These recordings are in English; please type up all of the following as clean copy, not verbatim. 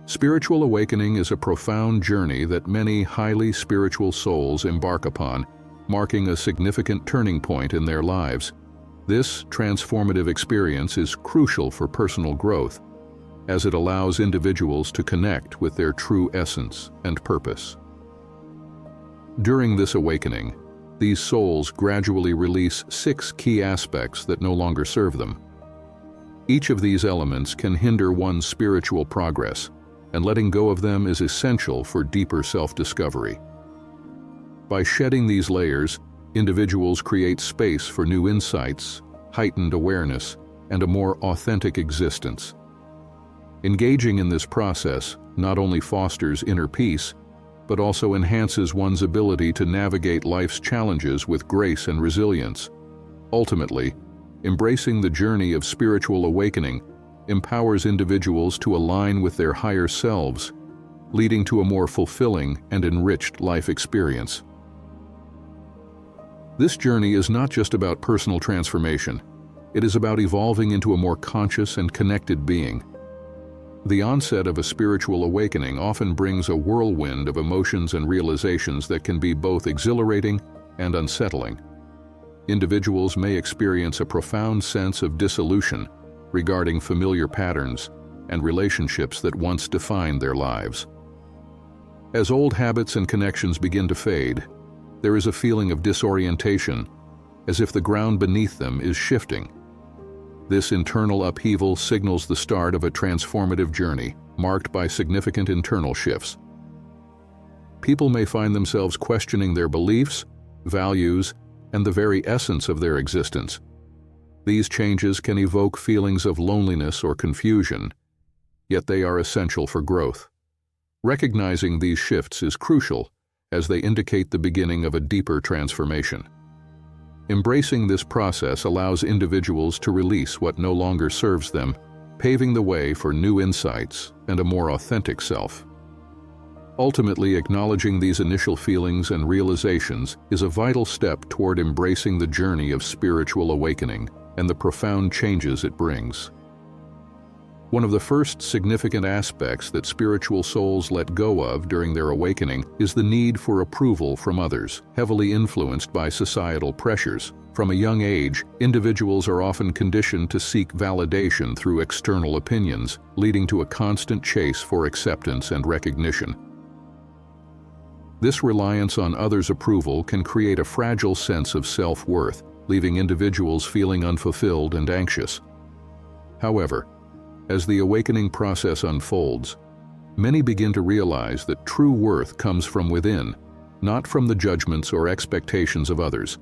Spiritual awakening is a profound journey that many highly spiritual souls embark upon, marking a significant turning point in their lives. This transformative experience is crucial for personal growth, as it allows individuals to connect with their true essence and purpose. During this awakening, these souls gradually release 6 key aspects that no longer serve them. Each of these elements can hinder one's spiritual progress, and letting go of them is essential for deeper self-discovery. By shedding these layers, individuals create space for new insights, heightened awareness, and a more authentic existence. Engaging in this process not only fosters inner peace, but also enhances one's ability to navigate life's challenges with grace and resilience. Ultimately, embracing the journey of spiritual awakening empowers individuals to align with their higher selves, leading to a more fulfilling and enriched life experience. This journey is not just about personal transformation. It is about evolving into a more conscious and connected being. The onset of a spiritual awakening often brings a whirlwind of emotions and realizations that can be both exhilarating and unsettling. Individuals may experience a profound sense of dissolution regarding familiar patterns and relationships that once defined their lives. As old habits and connections begin to fade, there is a feeling of disorientation, as if the ground beneath them is shifting. This internal upheaval signals the start of a transformative journey, marked by significant internal shifts. People may find themselves questioning their beliefs, values, and the very essence of their existence. These changes can evoke feelings of loneliness or confusion, yet they are essential for growth. Recognizing these shifts is crucial, as they indicate the beginning of a deeper transformation. Embracing this process allows individuals to release what no longer serves them, paving the way for new insights and a more authentic self. Ultimately, acknowledging these initial feelings and realizations is a vital step toward embracing the journey of spiritual awakening and the profound changes it brings. One of the first significant aspects that spiritual souls let go of during their awakening is the need for approval from others, heavily influenced by societal pressures. From a young age, individuals are often conditioned to seek validation through external opinions, leading to a constant chase for acceptance and recognition. This reliance on others' approval can create a fragile sense of self-worth, leaving individuals feeling unfulfilled and anxious. However, as the awakening process unfolds, many begin to realize that true worth comes from within, not from the judgments or expectations of others.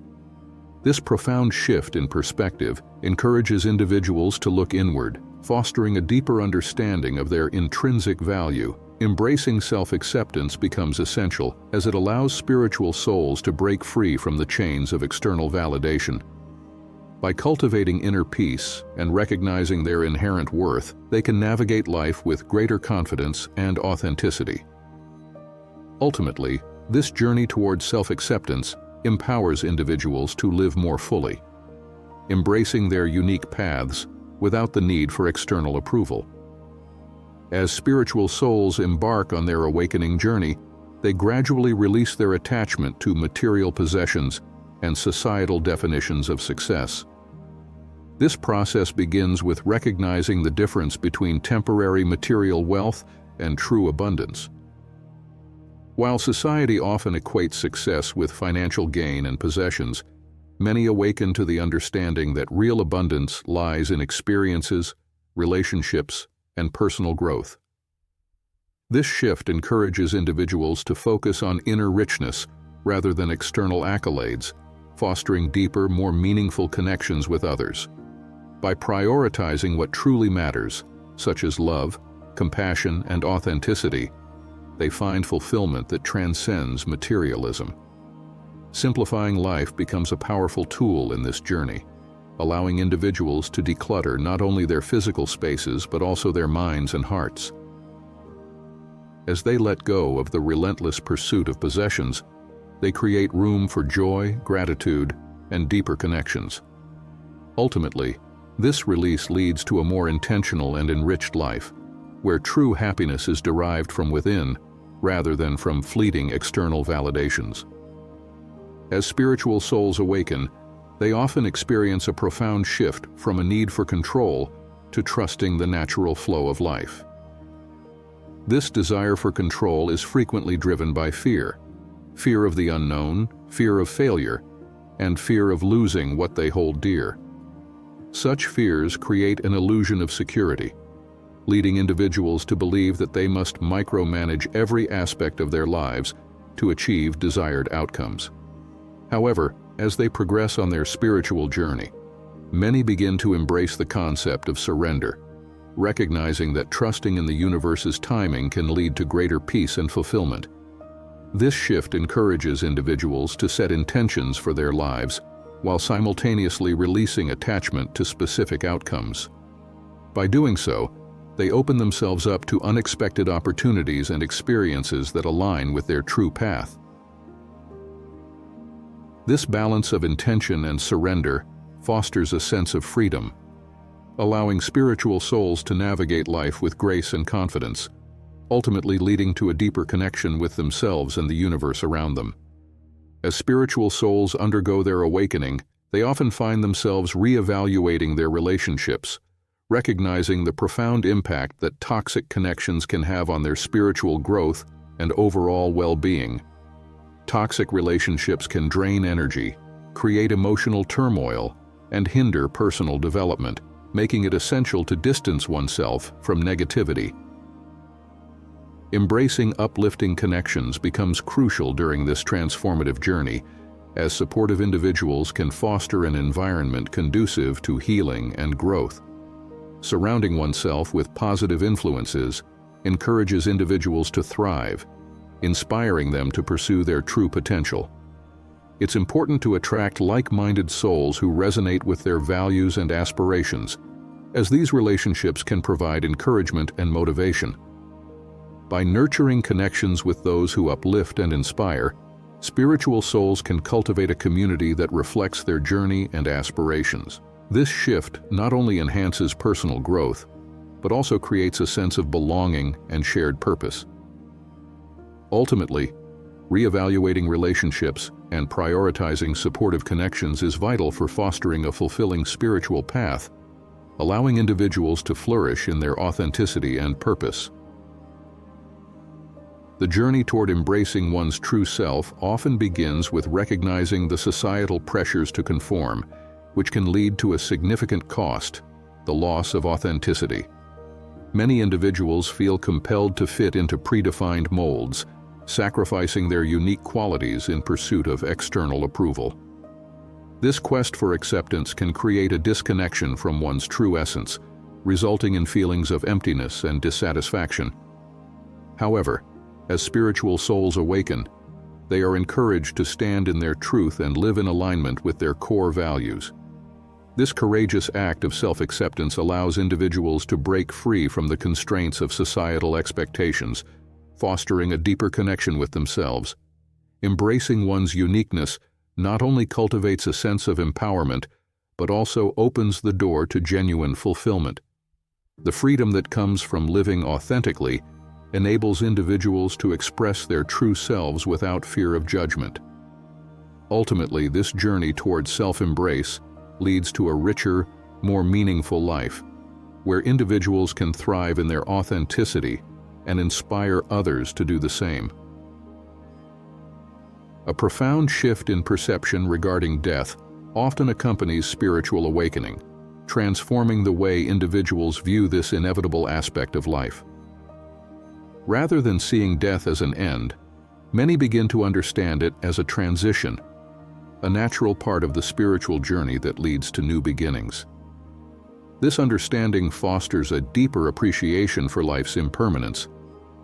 This profound shift in perspective encourages individuals to look inward, fostering a deeper understanding of their intrinsic value. Embracing self-acceptance becomes essential, as it allows spiritual souls to break free from the chains of external validation. By cultivating inner peace and recognizing their inherent worth, they can navigate life with greater confidence and authenticity. Ultimately, this journey towards self-acceptance empowers individuals to live more fully, embracing their unique paths without the need for external approval. As spiritual souls embark on their awakening journey, they gradually release their attachment to material possessions and societal definitions of success. This process begins with recognizing the difference between temporary material wealth and true abundance. While society often equates success with financial gain and possessions, many awaken to the understanding that real abundance lies in experiences, relationships, and personal growth. This shift encourages individuals to focus on inner richness rather than external accolades, fostering deeper, more meaningful connections with others. By prioritizing what truly matters, such as love, compassion, and authenticity, they find fulfillment that transcends materialism. Simplifying life becomes a powerful tool in this journey, allowing individuals to declutter not only their physical spaces but also their minds and hearts. As they let go of the relentless pursuit of possessions, they create room for joy, gratitude, and deeper connections. Ultimately, this release leads to a more intentional and enriched life, where true happiness is derived from within rather than from fleeting external validations. As spiritual souls awaken, they often experience a profound shift from a need for control to trusting the natural flow of life. This desire for control is frequently driven by fear of the unknown, fear of failure, and fear of losing what they hold dear. Such fears create an illusion of security, leading individuals to believe that they must micromanage every aspect of their lives to achieve desired outcomes. However, as they progress on their spiritual journey, many begin to embrace the concept of surrender, recognizing that trusting in the universe's timing can lead to greater peace and fulfillment. This shift encourages individuals to set intentions for their lives while simultaneously releasing attachment to specific outcomes. By doing so, they open themselves up to unexpected opportunities and experiences that align with their true path. This balance of intention and surrender fosters a sense of freedom, allowing spiritual souls to navigate life with grace and confidence, ultimately leading to a deeper connection with themselves and the universe around them. As spiritual souls undergo their awakening, they often find themselves reevaluating their relationships, recognizing the profound impact that toxic connections can have on their spiritual growth and overall well-being. Toxic relationships can drain energy, create emotional turmoil, and hinder personal development, making it essential to distance oneself from negativity. Embracing uplifting connections becomes crucial during this transformative journey, as supportive individuals can foster an environment conducive to healing and growth. Surrounding oneself with positive influences encourages individuals to thrive, inspiring them to pursue their true potential. It's important to attract like-minded souls who resonate with their values and aspirations, as these relationships can provide encouragement and motivation. By nurturing connections with those who uplift and inspire, spiritual souls can cultivate a community that reflects their journey and aspirations. This shift not only enhances personal growth, but also creates a sense of belonging and shared purpose. Ultimately, reevaluating relationships and prioritizing supportive connections is vital for fostering a fulfilling spiritual path, allowing individuals to flourish in their authenticity and purpose. The journey toward embracing one's true self often begins with recognizing the societal pressures to conform, which can lead to a significant cost, the loss of authenticity. Many individuals feel compelled to fit into predefined molds, sacrificing their unique qualities in pursuit of external approval. This quest for acceptance can create a disconnection from one's true essence, resulting in feelings of emptiness and dissatisfaction. However, as spiritual souls awaken, they are encouraged to stand in their truth and live in alignment with their core values. This courageous act of self-acceptance allows individuals to break free from the constraints of societal expectations, fostering a deeper connection with themselves. Embracing one's uniqueness not only cultivates a sense of empowerment, but also opens the door to genuine fulfillment. The freedom that comes from living authentically enables individuals to express their true selves without fear of judgment. Ultimately, this journey towards self-embrace leads to a richer, more meaningful life, where individuals can thrive in their authenticity and inspire others to do the same. A profound shift in perception regarding death often accompanies spiritual awakening, transforming the way individuals view this inevitable aspect of life. Rather than seeing death as an end, many begin to understand it as a transition, a natural part of the spiritual journey that leads to new beginnings. This understanding fosters a deeper appreciation for life's impermanence,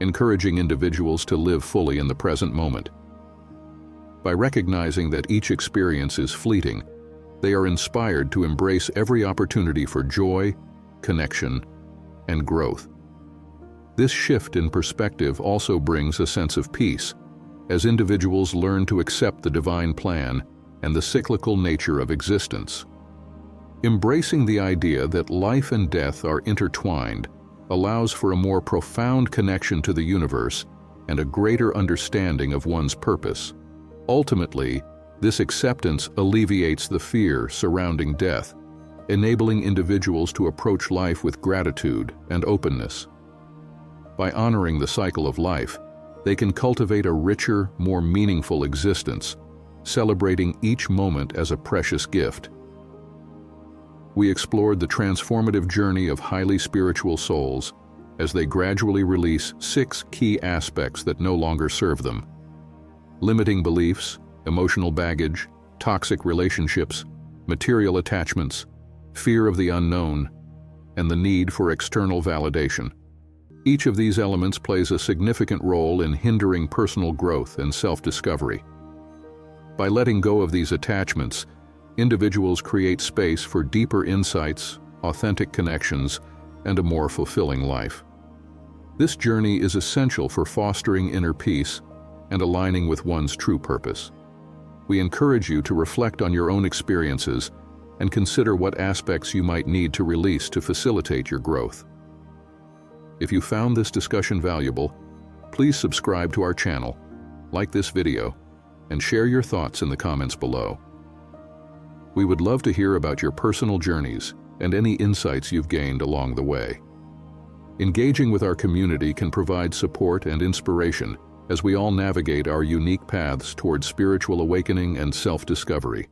encouraging individuals to live fully in the present moment. By recognizing that each experience is fleeting, they are inspired to embrace every opportunity for joy, connection, and growth. This shift in perspective also brings a sense of peace, as individuals learn to accept the divine plan and the cyclical nature of existence. Embracing the idea that life and death are intertwined allows for a more profound connection to the universe and a greater understanding of one's purpose. Ultimately, this acceptance alleviates the fear surrounding death, enabling individuals to approach life with gratitude and openness. By honoring the cycle of life, they can cultivate a richer, more meaningful existence, celebrating each moment as a precious gift. We explored the transformative journey of highly spiritual souls as they gradually release 6 key aspects that no longer serve them: limiting beliefs, emotional baggage, toxic relationships, material attachments, fear of the unknown, and the need for external validation. Each of these elements plays a significant role in hindering personal growth and self-discovery. By letting go of these attachments, individuals create space for deeper insights, authentic connections, and a more fulfilling life. This journey is essential for fostering inner peace and aligning with one's true purpose. We encourage you to reflect on your own experiences and consider what aspects you might need to release to facilitate your growth. If you found this discussion valuable, please subscribe to our channel, like this video, and share your thoughts in the comments below. We would love to hear about your personal journeys and any insights you've gained along the way. Engaging with our community can provide support and inspiration as we all navigate our unique paths towards spiritual awakening and self-discovery.